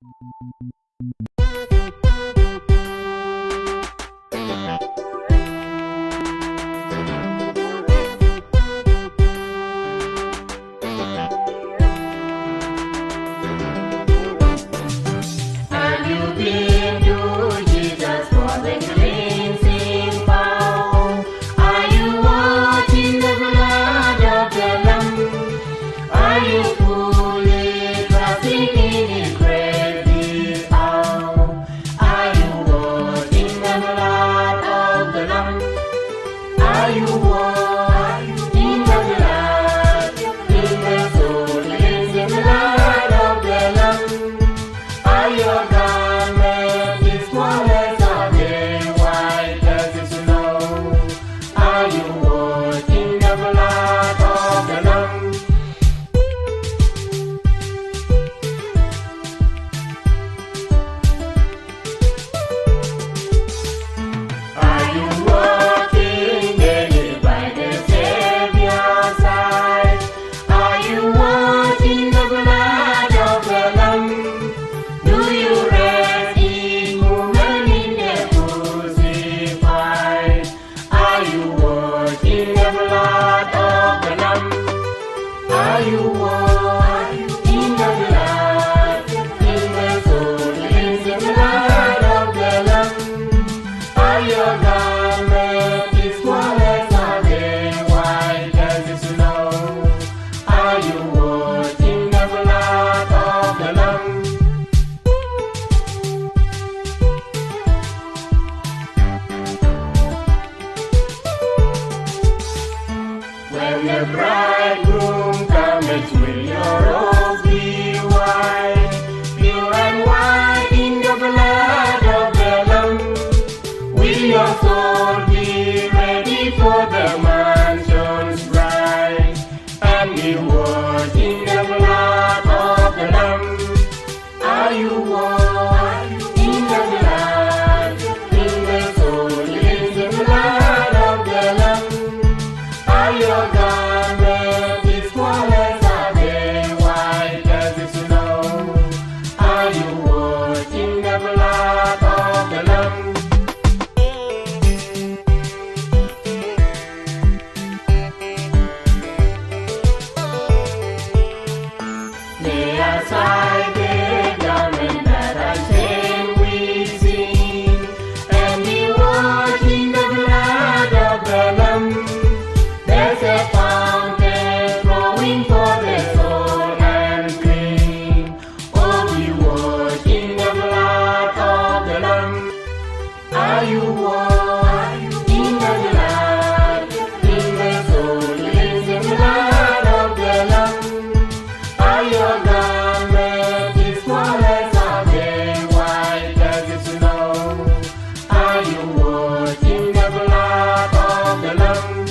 And you been to Jesus for the cleansing power? Are you watching the blood of the Lamb? Are you fully trusting in His grace this hour? Are you watching the blood of the Lamb? Are you watching the blood in the soul cleansing blood of the Lamb? Are your garments is flawless? Are they white as snow? Are you watching the blood of the Lamb? Are you walking daily by the Savior's side? Are you watching the blood of the Lamb? Do you rest in woman in the crucified? Are you watching the blood of the Lamb? Are you watching the blood in the soul cleansing blood of the Lamb? Are your garments is flawless? Are they white as snow? Are you watching the blood of the Lamb? When the bridegroom comes, will your robes be white, pure and white in the blood of the Lamb? Will your soul be ready for the mansion's bride, and be washed in the blood of the Lamb? Are you washed in the blood, in the soul cleansing blood of the Lamb? Are your garments is flawless? Are they white as snow? Are you washed in the blood of the Lamb? Lay aside the garment that unstained with sin, and be washed in the blood of the Lamb. There's a fountain flowing for the soul and clean. Oh, be washed in the blood of the Lamb. Are you washed in the blood, in the soul cleansing blood of the Lamb? Are your garments is flawless? Are they white as snow? Are you washed in the blood of the Lamb?